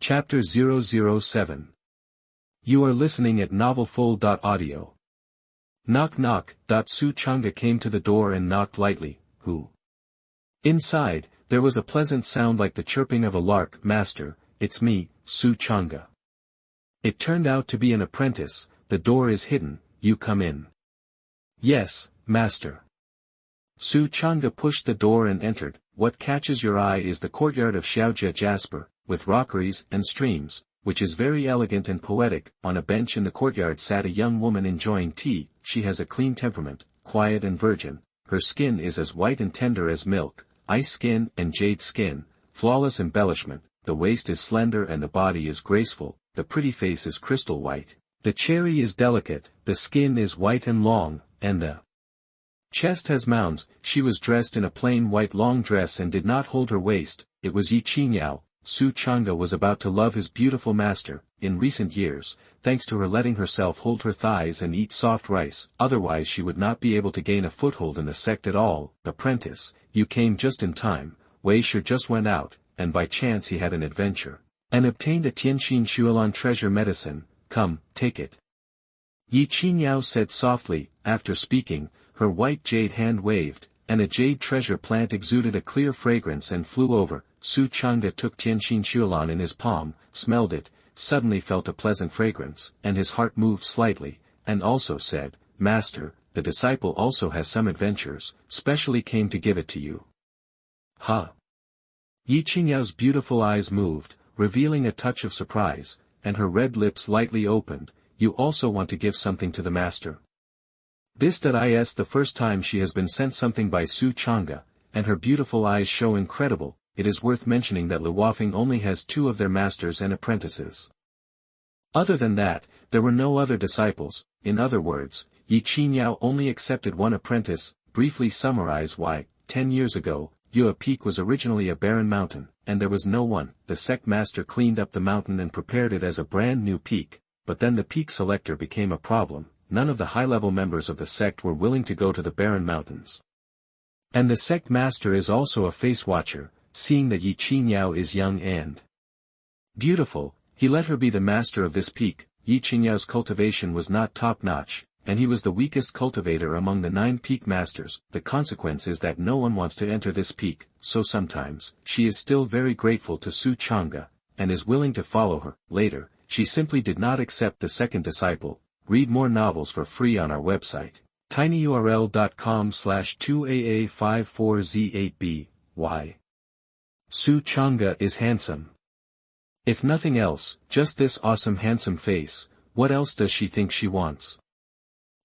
Chapter 007. You are listening at novelfull.audio. Knock knock. Su Changge came to the door and knocked lightly. Who? Inside, there was a pleasant sound like the chirping of a lark. Master, it's me, Su Changge. It turned out to be an apprentice. The door is hidden, you come in. Yes, master. Su Changge pushed the door and entered. What catches your eye is the courtyard of Changge jasper, with rockeries and streams, which is very elegant and poetic. On a bench in the courtyard sat a young woman enjoying tea. She has a clean temperament, quiet and virgin. Her skin is as white and tender as milk, ice skin and jade skin, flawless embellishment. The waist is slender and the body is graceful, the pretty face is crystal white. The cherry is delicate, the skin is white and long, and the chest has mounds. She was dressed in a plain white long dress and did not hold her waist. It was Yuehan. Su Changge was about to love his beautiful master, in recent years, thanks to her letting herself hold her thighs and eat soft rice, otherwise she would not be able to gain a foothold in the sect at all. Apprentice, you came just in time. Wei Shi just went out, and by chance he had an adventure, and obtained a Tianxin Shuolan treasure medicine. Come, take it. Yuehan said softly. After speaking, her white jade hand waved, and a jade treasure plant exuded a clear fragrance and flew over. Su Changge took Tianxin Shuolan in his palm, smelled it, suddenly felt a pleasant fragrance, and his heart moved slightly, and also said, Master, the disciple also has some adventures, specially came to give it to you. Huh? Yuehan's beautiful eyes moved, revealing a touch of surprise, and her red lips lightly opened. You also want to give something to the master? This.Is the first time she has been sent something by Su Changge, and her beautiful eyes show incredible. It is worth mentioning that Luofeng only has 2 of their masters and apprentices. Other than that, there were no other disciples. In other words, Yuehan only accepted 1 apprentice. Briefly summarize why. 10 years ago, Yuehan Peak was originally a barren mountain, and there was no one. The sect master cleaned up the mountain and prepared it as a brand new peak, but then the peak selector became a problem. None of the high-level members of the sect were willing to go to the barren mountains. And the sect master is also a face watcher. Seeing that Yuehan is young and beautiful, he let her be the master of this peak. Yuehan's cultivation was not top-notch, and he was the weakest cultivator among the 9 peak masters. The consequence is that no one wants to enter this peak, so sometimes, she is still very grateful to Su Changge, and is willing to follow her. Later, she simply did not accept the second disciple. Read more novels for free on our website, tinyurl.com/2aa54z8b. Why? Su Changge is handsome. If nothing else, just this awesome handsome face. What else does she think she wants?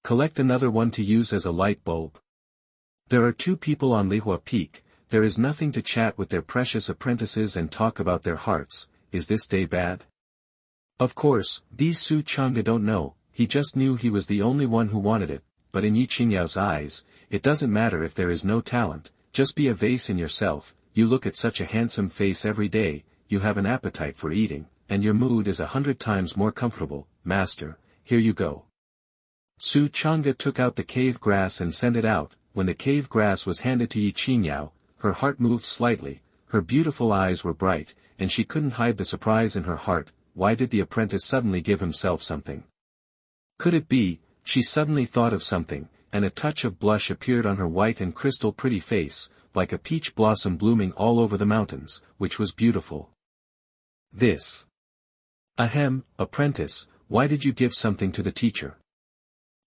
Collect another one to use as a light bulb. There are 2 people on Lihua Peak. There is nothing to chat with their precious apprentices and talk about their hearts. Is this day bad? Of course, these Su Changge don't know. He just knew he was the only one who wanted it. But in Yuehan's eyes, it doesn't matter if there is no talent. Just be a vase in yourself. You look at such a handsome face every day, you have an appetite for eating, and your mood is 100 times more comfortable. Master, here you go. Su Changge took out the cave grass and sent it out. When the cave grass was handed to Yuehan, her heart moved slightly, her beautiful eyes were bright, and she couldn't hide the surprise in her heart. Why did the apprentice suddenly give himself something? Could it be, she suddenly thought of something, and a touch of blush appeared on her white and crystal pretty face, like a peach blossom blooming all over the mountains, which was beautiful. This. Ahem, apprentice, why did you give something to the teacher?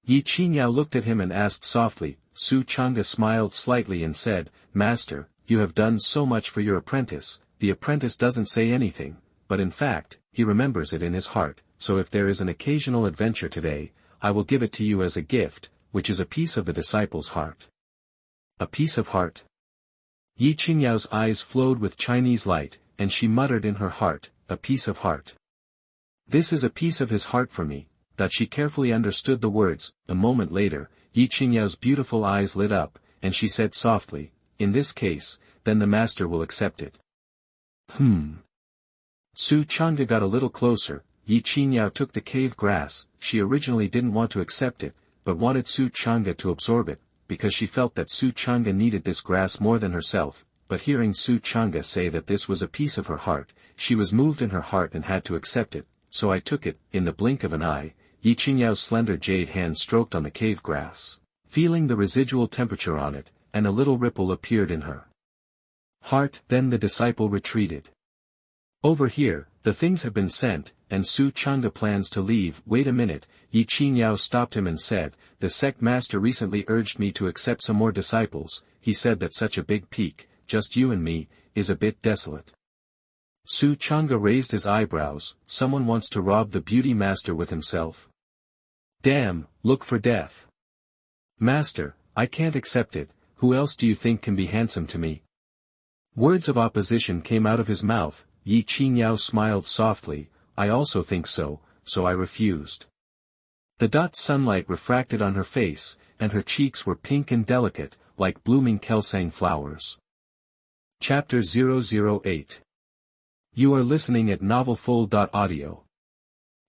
Yuehan looked at him and asked softly. Su Changge smiled slightly and said, Master, you have done so much for your apprentice. The apprentice doesn't say anything, but in fact, he remembers it in his heart, so if there is an occasional adventure today, I will give it to you as a gift, which is a piece of the disciple's heart. A piece of heart? Yuehan's eyes flowed with Chinese light, and she muttered in her heart, a piece of heart. This is a piece of his heart for me. That she carefully understood the words. A moment later, Yuehan's beautiful eyes lit up, and she said softly, in this case, then the master will accept it. Su Changge got a little closer. Yuehan took the cave grass. She originally didn't want to accept it, but wanted Su Changge to absorb it, because she felt that Su Changge needed this grass more than herself. But hearing Su Changge say that this was a piece of her heart, she was moved in her heart and had to accept it, so I took it. In the blink of an eye, Yi Qingyao's slender jade hand stroked on the cave grass, feeling the residual temperature on it, and a little ripple appeared in her heart. Then the disciple retreated. Over here, the things have been sent, and Su Changge plans to leave. Wait a minute, Yi Qingyao stopped him and said, the sect master recently urged me to accept some more disciples. He said that such a big peak, just you and me, is a bit desolate. Su Changge raised his eyebrows. Someone wants to rob the beauty master with himself. Damn, look for death. Master, I can't accept it. Who else do you think can be handsome to me? Words of opposition came out of his mouth. Yi Qingyao smiled softly. I also think so I refused. The sunlight refracted on her face, and her cheeks were pink and delicate, like blooming Kelsang flowers. Chapter 008. You are listening at novelfull.audio.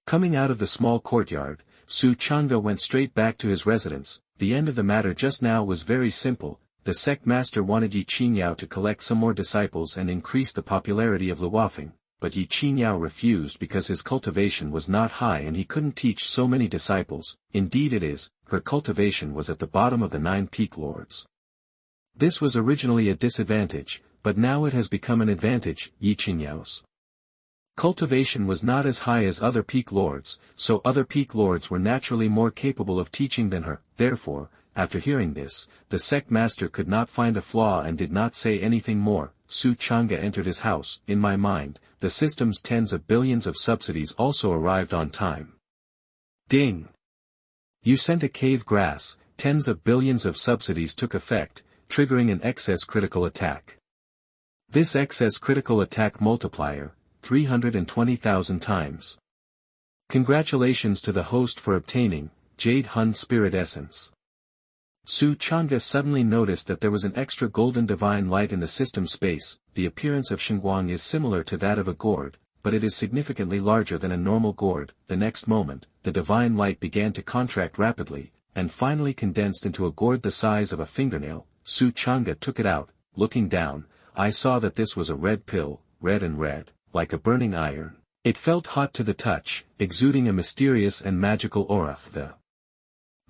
Coming out of the small courtyard, Su Changge went straight back to his residence. The end of the matter just now was very simple. The sect master wanted Yi Qingyao to collect some more disciples and increase the popularity of Luofeng, but Yi Qingyao refused because his cultivation was not high and he couldn't teach so many disciples. Indeed it is, her cultivation was at the bottom of the 9 peak lords. This was originally a disadvantage, but now it has become an advantage. Yi Qingyao's cultivation was not as high as other peak lords, so other peak lords were naturally more capable of teaching than her. Therefore, after hearing this, the sect master could not find a flaw and did not say anything more. Su Changge entered his house. In my mind, the system's tens of billions of subsidies also arrived on time. Ding! You sent a cave grass. Tens of billions of subsidies took effect, triggering an excess critical attack. This excess critical attack multiplier, 320,000 times. Congratulations to the host for obtaining Jade Hun Spirit Essence. Su Changge suddenly noticed that there was an extra golden divine light in the system space. The appearance of Shengguang is similar to that of a gourd, but it is significantly larger than a normal gourd. The next moment, the divine light began to contract rapidly, and finally condensed into a gourd the size of a fingernail. Su Changge took it out. Looking down, I saw that this was a red pill, red and red, like a burning iron. It felt hot to the touch, exuding a mysterious and magical aura. The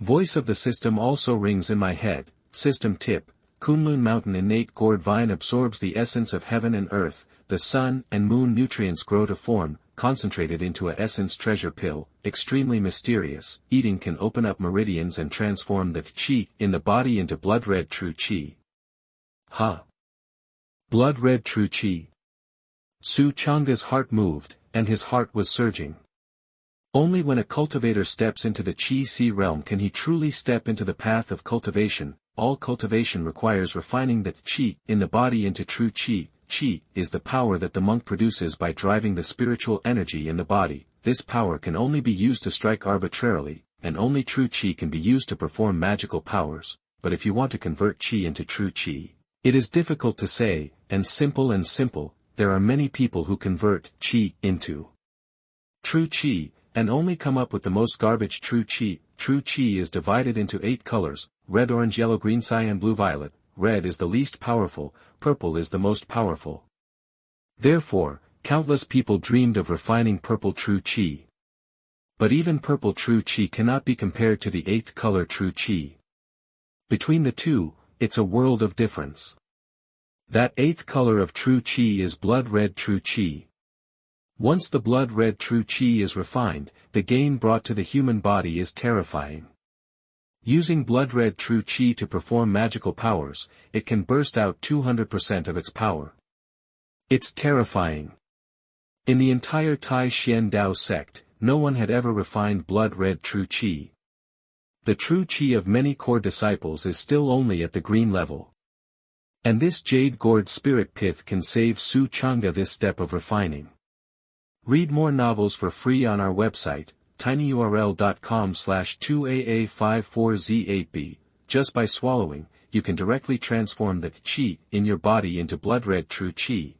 voice of the system also rings in my head. System tip: Kunlun Mountain innate gourd vine absorbs the essence of heaven and earth. The sun and moon nutrients grow to form, concentrated into a essence treasure pill. Extremely mysterious. Eating can open up meridians and transform the qi in the body into blood red true qi. Blood red true qi. Su Changge's heart moved, and his heart was surging. Only when a cultivator steps into the Qi realm can he truly step into the path of cultivation. All cultivation requires refining the Qi in the body into true Qi. Qi is the power that the monk produces by driving the spiritual energy in the body. This power can only be used to strike arbitrarily, and only true Qi can be used to perform magical powers. But if you want to convert Qi into true Qi, it is difficult to say, and simple. There are many people who convert Qi into true Qi, and only come up with the most garbage true Qi. True Qi is divided into 8 colors: red, orange, yellow, green, cyan, blue, violet. Red is the least powerful, purple is the most powerful. Therefore, countless people dreamed of refining purple true Qi. But even purple true Qi cannot be compared to the 8th color true Qi. Between the two, it's a world of difference. That 8th color of true Qi is blood red true Qi. Once the blood red true Qi is refined, the gain brought to the human body is terrifying. Using blood red true Qi to perform magical powers, it can burst out 200% of its power. It's terrifying. In the entire Tai Xian Dao sect, no one had ever refined blood red true Qi. The true Qi of many core disciples is still only at the green level. And this jade gourd spirit pith can save Su Changge this step of refining. Read more novels for free on our website, tinyurl.com/2AA54Z8B. Just by swallowing, you can directly transform the Qi in your body into blood red true Qi.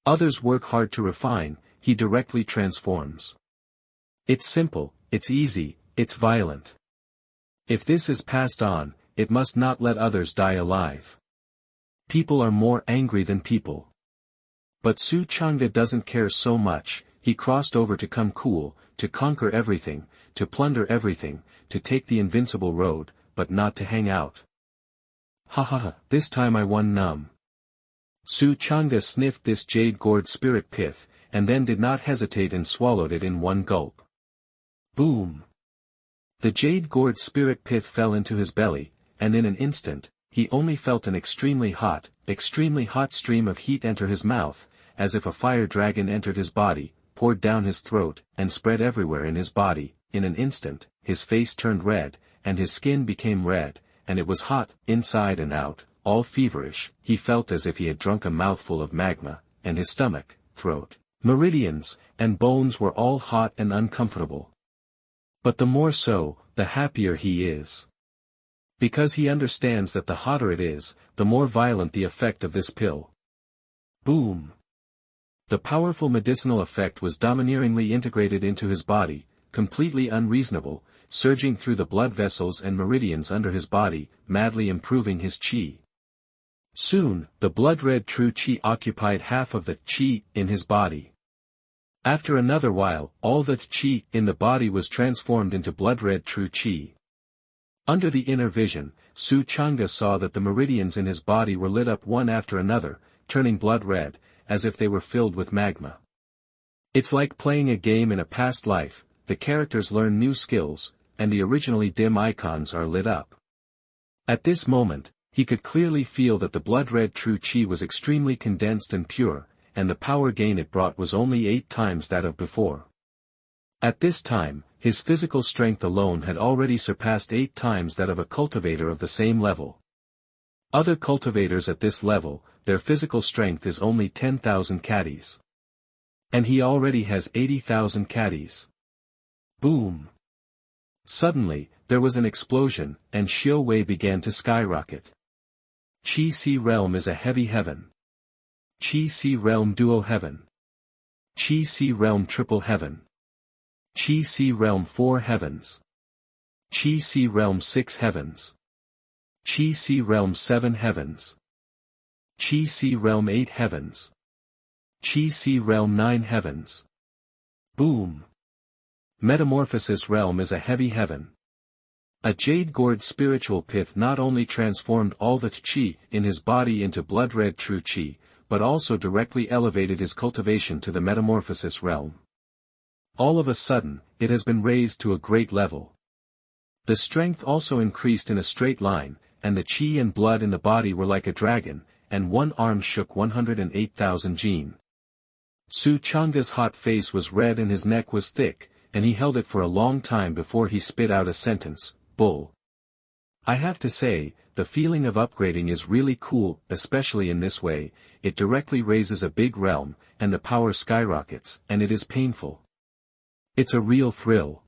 Others work hard to refine, he directly transforms. It's simple, it's easy, it's violent. If this is passed on, it must not let others die alive. People are more angry than people. But Su Changge doesn't care so much. He crossed over to come cool, to conquer everything, to plunder everything, to take the invincible road, but not to hang out. Ha ha ha, this time I won numb. Su Changge sniffed this jade gourd spirit pith, and then did not hesitate and swallowed it in one gulp. Boom! The jade gourd spirit pith fell into his belly, and in an instant, he only felt an extremely hot stream of heat enter his mouth, as if a fire dragon entered his body, poured down his throat, and spread everywhere in his body. In an instant, his face turned red, and his skin became red, and it was hot, inside and out, all feverish. He felt as if he had drunk a mouthful of magma, and his stomach, throat, meridians, and bones were all hot and uncomfortable. But the more so, the happier he is. Because he understands that the hotter it is, the more violent the effect of this pill. Boom! The powerful medicinal effect was domineeringly integrated into his body, completely unreasonable, surging through the blood vessels and meridians under his body, madly improving his qi. Soon, the blood-red true qi occupied half of the qi in his body. After another while, all the qi in the body was transformed into blood-red true qi. Under the inner vision, Su Changge saw that the meridians in his body were lit up one after another, turning blood-red, as if they were filled with magma. It's like playing a game in a past life. The characters learn new skills, and the originally dim icons are lit up. At this moment, he could clearly feel that the blood-red true qi was extremely condensed and pure, and the power gain it brought was only 8 times that of before. At this time, his physical strength alone had already surpassed 8 times that of a cultivator of the same level. Other cultivators at this level, their physical strength is only 10,000 caddies. And he already has 80,000 caddies. Boom! Suddenly, there was an explosion, and Xiu Wei began to skyrocket. Qi Si realm is a heavy heaven. Qi Si realm duo heaven. Qi Si realm triple heaven. Qi Si realm 4 heavens. Qi Si realm 6 heavens. Qi Si realm 7 heavens. Qi Si realm 8 heavens. Qi Si realm 9 heavens. Boom! Metamorphosis realm is a heavy heaven. A jade gourd spiritual pith not only transformed all the qi in his body into blood-red true qi, but also directly elevated his cultivation to the metamorphosis realm. All of a sudden, it has been raised to a great level. The strength also increased in a straight line, and the qi and blood in the body were like a dragon, and one arm shook 108,000 jin. Su Changge's hot face was red and his neck was thick, and he held it for a long time before he spit out a sentence, bull. I have to say, the feeling of upgrading is really cool, especially in this way. It directly raises a big realm, and the power skyrockets, and it is painful. It's a real thrill.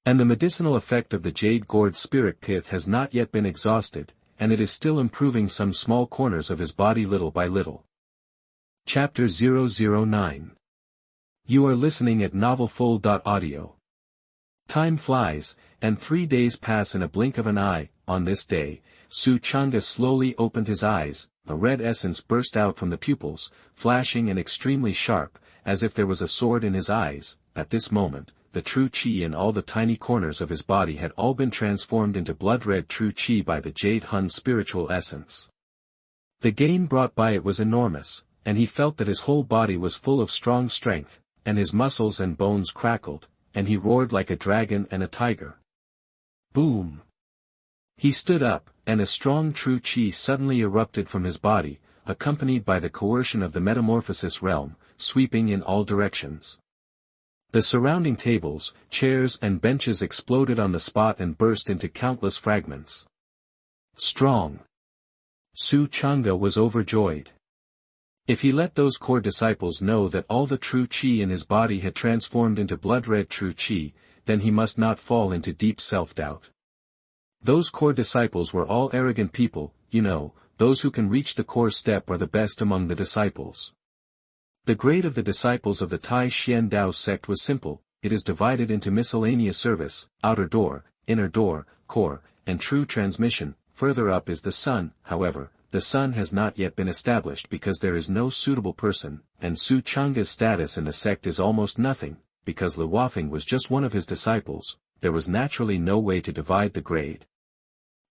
And the medicinal effect of the jade gourd spirit pith has not yet been exhausted, and it is still improving some small corners of his body little by little. Chapter 009. You are listening at novelfull.audio. Time flies, and 3 days pass in a blink of an eye. On this day, Su Changge slowly opened his eyes, a red essence burst out from the pupils, flashing and extremely sharp, as if there was a sword in his eyes. At this moment, the true qi in all the tiny corners of his body had all been transformed into blood-red true qi by the Jade Hun spiritual essence. The gain brought by it was enormous, and he felt that his whole body was full of strong strength, and his muscles and bones crackled, and he roared like a dragon and a tiger. Boom! He stood up, and a strong true qi suddenly erupted from his body, accompanied by the coercion of the metamorphosis realm, sweeping in all directions. The surrounding tables, chairs and benches exploded on the spot and burst into countless fragments. Strong! Su Changge was overjoyed. If he let those core disciples know that all the true qi in his body had transformed into blood-red true qi, then he must not fall into deep self-doubt. Those core disciples were all arrogant people, those who can reach the core step are the best among the disciples. The grade of the disciples of the Tai Xian Dao sect was simple. It is divided into miscellaneous service, outer door, inner door, core, and true transmission. Further up is the sun. However, the the sun has not yet been established because there is no suitable person, and Su Changge's status in the sect is almost nothing, because Lu Wafeng was just one of his disciples, there was naturally no way to divide the grade.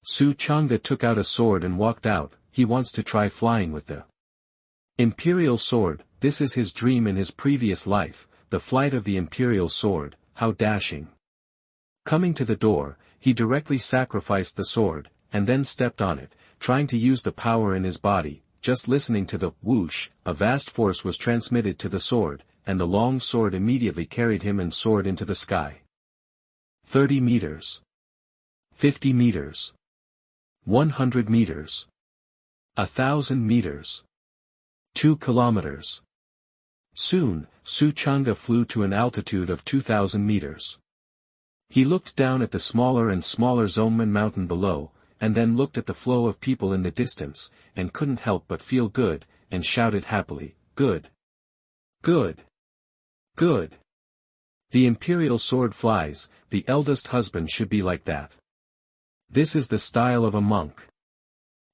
Su Changge took out a sword and walked out. He wants to try flying with the Imperial Sword. This is his dream in his previous life, the flight of the Imperial Sword. How dashing. Coming to the door, he directly sacrificed the sword, and then stepped on it, trying to use the power in his body. Just listening to the whoosh, a vast force was transmitted to the sword, and the long sword immediately carried him and soared into the sky. 30 meters. 50 meters. 100 meters. 1,000 meters. 2 kilometers. Soon, Su Changge flew to an altitude of 2,000 meters. He looked down at the smaller and smaller Zongmen mountain below, and then looked at the flow of people in the distance, and couldn't help but feel good, and shouted happily, "Good! Good! Good! The Imperial Sword flies, the eldest husband should be like that. This is the style of a monk."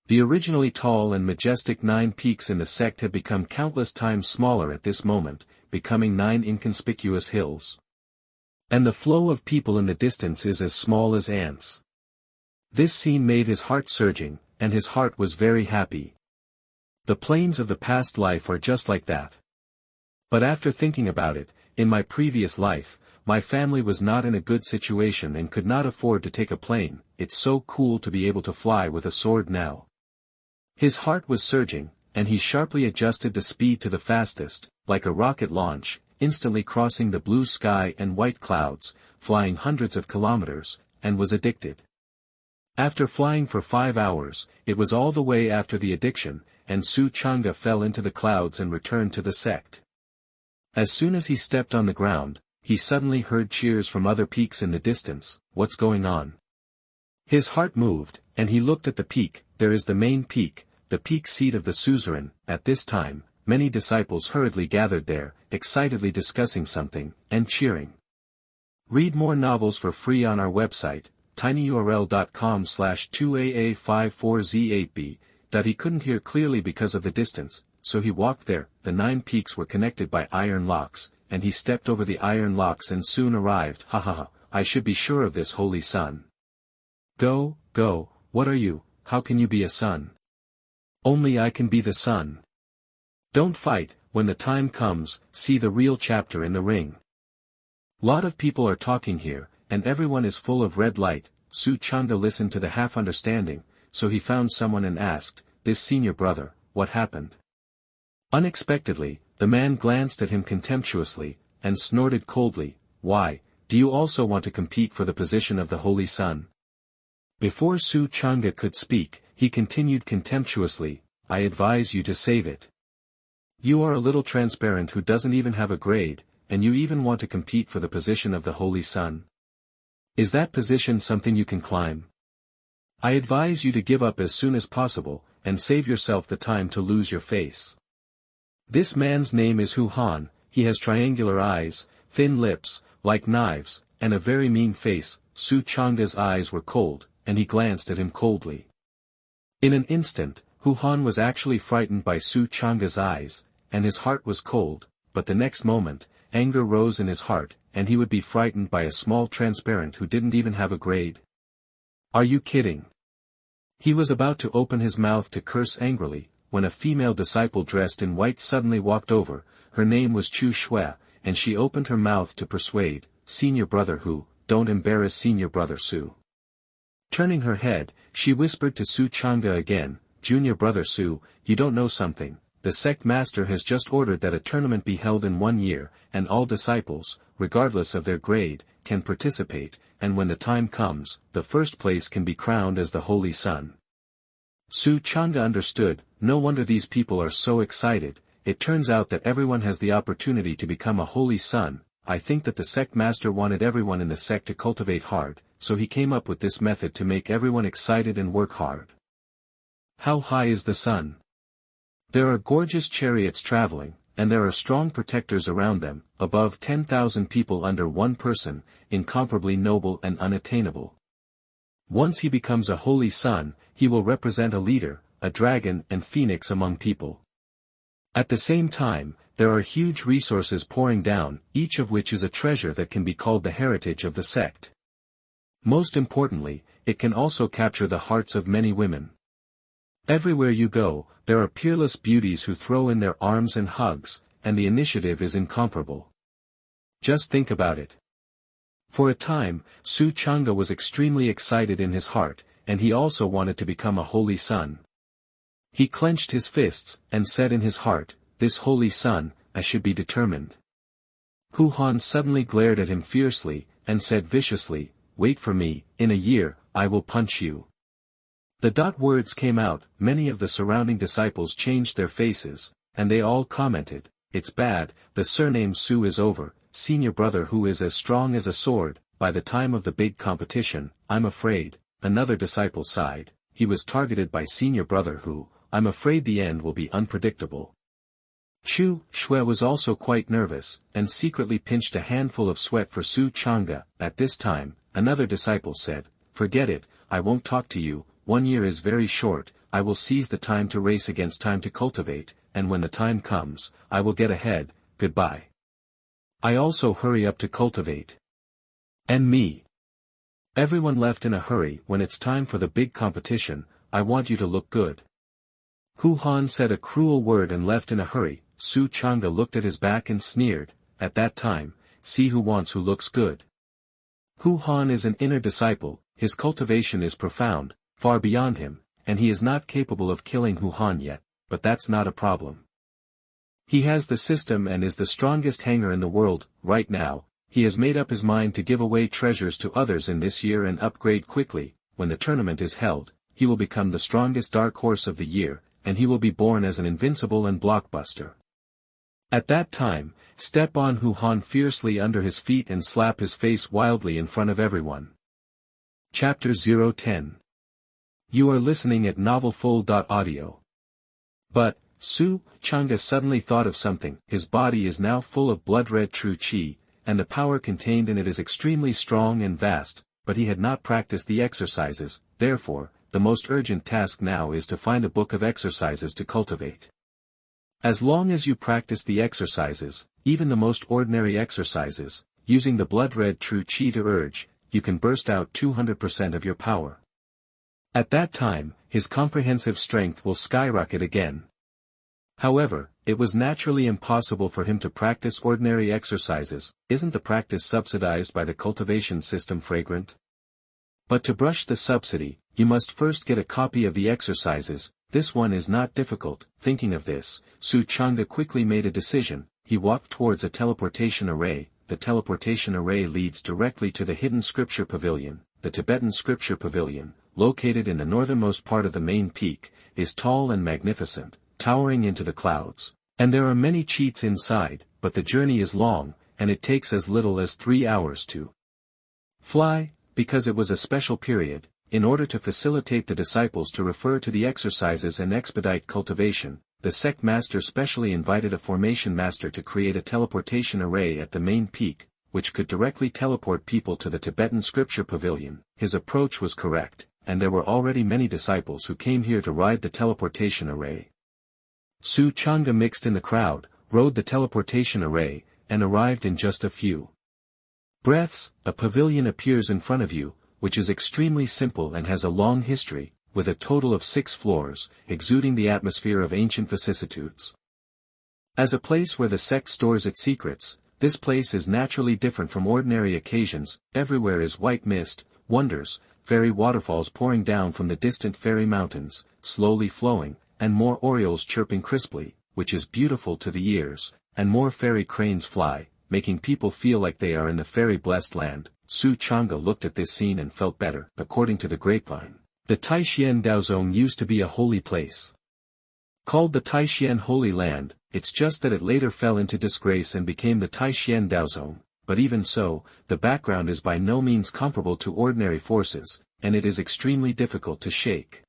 The originally tall and majestic 9 peaks in the sect had become countless times smaller at this moment, becoming 9 inconspicuous hills. And the flow of people in the distance is as small as ants. This scene made his heart surging, and his heart was very happy. The plains of the past life are just like that. But after thinking about it, in my previous life, my family was not in a good situation and could not afford to take a plane. It's so cool to be able to fly with a sword now. His heart was surging, and he sharply adjusted the speed to the fastest, like a rocket launch, instantly crossing the blue sky and white clouds, flying hundreds of kilometers, and was addicted. After flying for 5 hours, it was all the way after the addiction, and Su Changge fell into the clouds and returned to the sect. As soon as he stepped on the ground, he suddenly heard cheers from other peaks in the distance. What's going on? His heart moved, and he looked at the peak. There is the main peak, the peak seat of the suzerain. At this time, many disciples hurriedly gathered there, excitedly discussing something, and cheering. Read more novels for free on our website, tinyurl.com/2AA54Z8B. He couldn't hear clearly because of the distance, so he walked there. The 9 peaks were connected by iron locks, and he stepped over the iron locks and soon arrived. Ha ha ha, I should be sure of this, holy sun. Go, what are you? How can you be a sun? Only I can be the sun. Don't fight. When the time comes, see the real chapter in the ring. Lot of people are talking here, and everyone is full of red light. Su Changge listened to the half-understanding, so he found someone and asked, "This senior brother, what happened?" Unexpectedly, the man glanced at him contemptuously, and snorted coldly, "Why, do you also want to compete for the position of the Holy Sun?" Before Su Changge could speak, he continued contemptuously, "I advise you to save it. You are a little transparent who doesn't even have a grade, and you even want to compete for the position of the Holy Sun. Is that position something you can climb? I advise you to give up as soon as possible, and save yourself the time to lose your face." This man's name is Yuehan. He has triangular eyes, thin lips, like knives, and a very mean face. Su Changge's eyes were cold, and he glanced at him coldly. In an instant, Yuehan was actually frightened by Su Changge's eyes, and his heart was cold, but the next moment, anger rose in his heart, and he would be frightened by a small transparent who didn't even have a grade. Are you kidding? He was about to open his mouth to curse angrily, when a female disciple dressed in white suddenly walked over. Her name was Chu Shui, and she opened her mouth to persuade, "Senior brother Hu, don't embarrass senior brother Su." Turning her head, she whispered to Su Changge again, "Junior brother Su, you don't know something. The sect master has just ordered that a tournament be held in 1 year, and all disciples, regardless of their grade, can participate, and when the time comes, the first place can be crowned as the Holy Sun." Su Changge understood. No wonder these people are so excited. It turns out that everyone has the opportunity to become a Holy Sun. I think that the sect master wanted everyone in the sect to cultivate hard, so he came up with this method to make everyone excited and work hard. How high is the sun? There are gorgeous chariots traveling, and there are strong protectors around them, above 10,000 people under one person, incomparably noble and unattainable. Once he becomes a Holy Sun, he will represent a leader, a dragon and phoenix among people. At the same time, there are huge resources pouring down, each of which is a treasure that can be called the heritage of the sect. Most importantly, it can also capture the hearts of many women. Everywhere you go, there are peerless beauties who throw in their arms and hugs, and the initiative is incomparable. Just think about it. For a time, Su Changge was extremely excited in his heart, and he also wanted to become a holy son. He clenched his fists, and said in his heart, "This holy son, I should be determined." Yuehan suddenly glared at him fiercely, and said viciously, "Wait for me, in a year, I will punch you." The words came out, many of the surrounding disciples changed their faces, and they all commented, "It's bad, the surname Su is over, senior brother who is as strong as a sword, by the time of the big competition, I'm afraid." Another disciple sighed, "He was targeted by senior brother who, I'm afraid the end will be unpredictable." Chu Shui was also quite nervous, and secretly pinched a handful of sweat for Su Changge. At this time, another disciple said, "Forget it, I won't talk to you, 1 year is very short, I will seize the time to race against time to cultivate, and when the time comes, I will get ahead, goodbye. I also hurry up to cultivate. And me. Everyone left in a hurry. When it's time for the big competition, I want you to look good." Yuehan said a cruel word and left in a hurry. Su Changge looked at his back and sneered, "At that time, see who wants who looks good." Yuehan is an inner disciple, his cultivation is profound, far beyond him, and he is not capable of killing Yuehan yet, but that's not a problem. He has the system and is the strongest hanger in the world. Right now, he has made up his mind to give away treasures to others in this year and upgrade quickly. When the tournament is held, he will become the strongest dark horse of the year, and he will be born as an invincible and blockbuster. At that time, step on Yuehan fiercely under his feet and slap his face wildly in front of everyone. Chapter 010. You are listening at novelfull.audio. But, Su Changge suddenly thought of something. His body is now full of blood-red true qi, and the power contained in it is extremely strong and vast, but he had not practiced the exercises. Therefore, the most urgent task now is to find a book of exercises to cultivate. As long as you practice the exercises, even the most ordinary exercises, using the blood-red true qi to urge, you can burst out 200% of your power. At that time, his comprehensive strength will skyrocket again. However, it was naturally impossible for him to practice ordinary exercises. Isn't the practice subsidized by the cultivation system fragrant? But to brush the subsidy, you must first get a copy of the exercises. This one is not difficult. Thinking of this, Su Changge quickly made a decision. He walked towards a teleportation array. The teleportation array leads directly to the hidden scripture pavilion. The Tibetan scripture pavilion, located in the northernmost part of the main peak, is tall and magnificent, towering into the clouds, and there are many cheats inside, but the journey is long, and it takes as little as 3 hours to fly. Because it was a special period, in order to facilitate the disciples to refer to the exercises and expedite cultivation, the sect master specially invited a formation master to create a teleportation array at the main peak, which could directly teleport people to the Tibetan scripture pavilion. His approach was correct, and there were already many disciples who came here to ride the teleportation array. Su Changge mixed in the crowd, rode the teleportation array, and arrived in just a few breaths. A pavilion appears in front of you, which is extremely simple and has a long history, with a total of 6 floors, exuding the atmosphere of ancient vicissitudes. As a place where the sect stores its secrets, this place is naturally different from ordinary occasions. Everywhere is white mist, wonders, fairy waterfalls pouring down from the distant fairy mountains, slowly flowing, and more orioles chirping crisply, which is beautiful to the ears, and more fairy cranes fly, making people feel like they are in the fairy-blessed land. Su Changge looked at this scene and felt better. According to the grapevine, the Taishan Daozong used to be a holy place. Called the Taishan Holy Land, it's just that it later fell into disgrace and became the Taishan Daozong. But even so, the background is by no means comparable to ordinary forces, and it is extremely difficult to shake.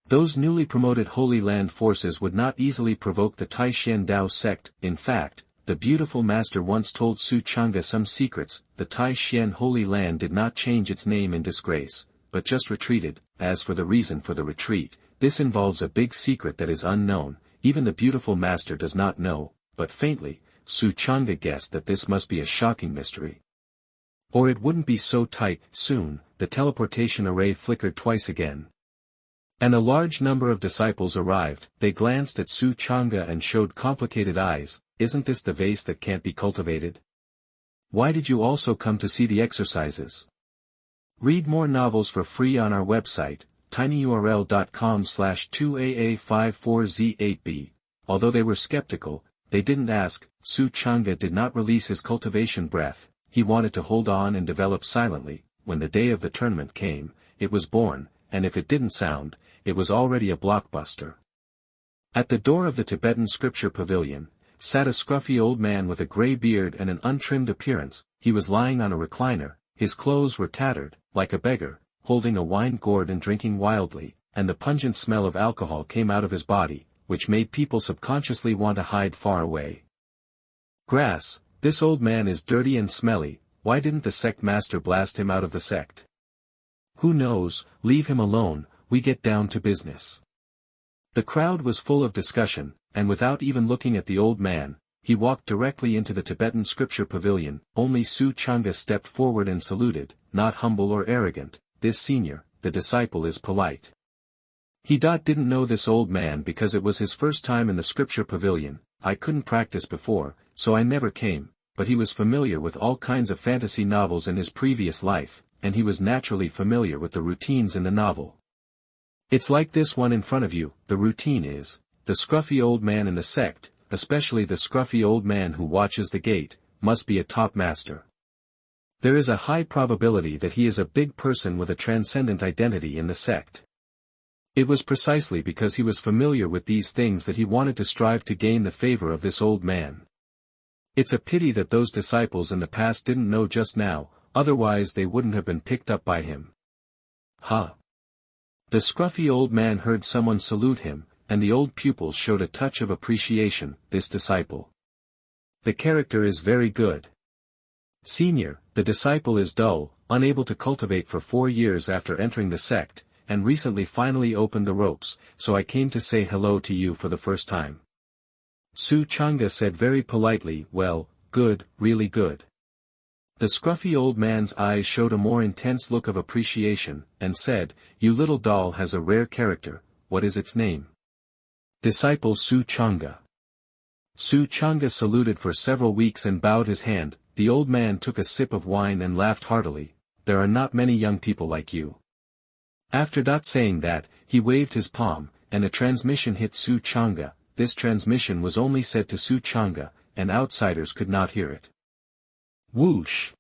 Those newly promoted Holy Land forces would not easily provoke the Taishan Dao sect. In fact, the beautiful master once told Su Changge some secrets. The Taishan Holy Land did not change its name in disgrace, but just retreated. As for the reason for the retreat, this involves a big secret that is unknown, even the beautiful master does not know, but faintly, Su Changge guessed that this must be a shocking mystery. Or it wouldn't be so tight. Soon, the teleportation array flickered twice again. And a large number of disciples arrived. They glanced at Su Changge and showed complicated eyes. Isn't this the vase that can't be cultivated? Why did you also come to see the exercises? Read more novels for free on our website, tinyurl.com/2aa54z8b. Although they were skeptical, they didn't ask. Su Changge did not release his cultivation breath. He wanted to hold on and develop silently. When the day of the tournament came, it was born, and if it didn't sound, it was already a blockbuster. At the door of the Tibetan scripture pavilion, sat a scruffy old man with a gray beard and an untrimmed appearance. He was lying on a recliner, his clothes were tattered, like a beggar, holding a wine gourd and drinking wildly, and the pungent smell of alcohol came out of his body, which made people subconsciously want to hide far away. Grass, this old man is dirty and smelly. Why didn't the sect master blast him out of the sect? Who knows, leave him alone, we get down to business. The crowd was full of discussion, and without even looking at the old man, he walked directly into the Tibetan scripture pavilion. Only Su Changge stepped forward and saluted, not humble or arrogant. This senior, the disciple, is polite. He didn't know this old man because it was his first time in the scripture pavilion. I couldn't practice before, so I never came, but he was familiar with all kinds of fantasy novels in his previous life, and he was naturally familiar with the routines in the novel. It's like this one in front of you. The routine is, the scruffy old man in the sect, especially the scruffy old man who watches the gate, must be a top master. There is a high probability that he is a big person with a transcendent identity in the sect. It was precisely because he was familiar with these things that he wanted to strive to gain the favor of this old man. It's a pity that those disciples in the past didn't know just now, otherwise they wouldn't have been picked up by him. Ha! The scruffy old man heard someone salute him, and the old pupils showed a touch of appreciation. This disciple. The character is very good. Senior, the disciple is dull, unable to cultivate for 4 years after entering the sect, and recently finally opened the ropes, so I came to say hello to you for the first time. Su Changge said very politely, well, good, really good. The scruffy old man's eyes showed a more intense look of appreciation, and said, you little doll has a rare character. What is its name? Disciple Su Changge. Su Changge saluted for several weeks and bowed his hand. The old man took a sip of wine and laughed heartily. There are not many young people like you. After saying that, he waved his palm, and a transmission hit Su Changge. This transmission was only said to Su Changge, and outsiders could not hear it. Whoosh!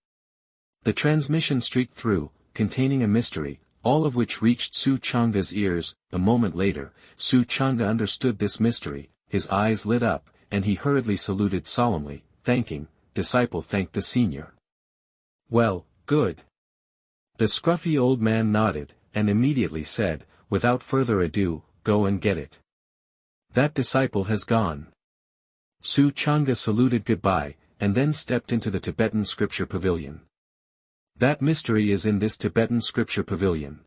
The transmission streaked through, containing a mystery, all of which reached Su Changge's ears. A moment later, Su Changge understood this mystery, his eyes lit up, and he hurriedly saluted solemnly, thanking. Disciple thanked the senior. Well, good. The scruffy old man nodded, and immediately said, without further ado, go and get it. That disciple has gone. Su Changge saluted goodbye, and then stepped into the Tibetan scripture pavilion. That mystery is in this Tibetan scripture pavilion.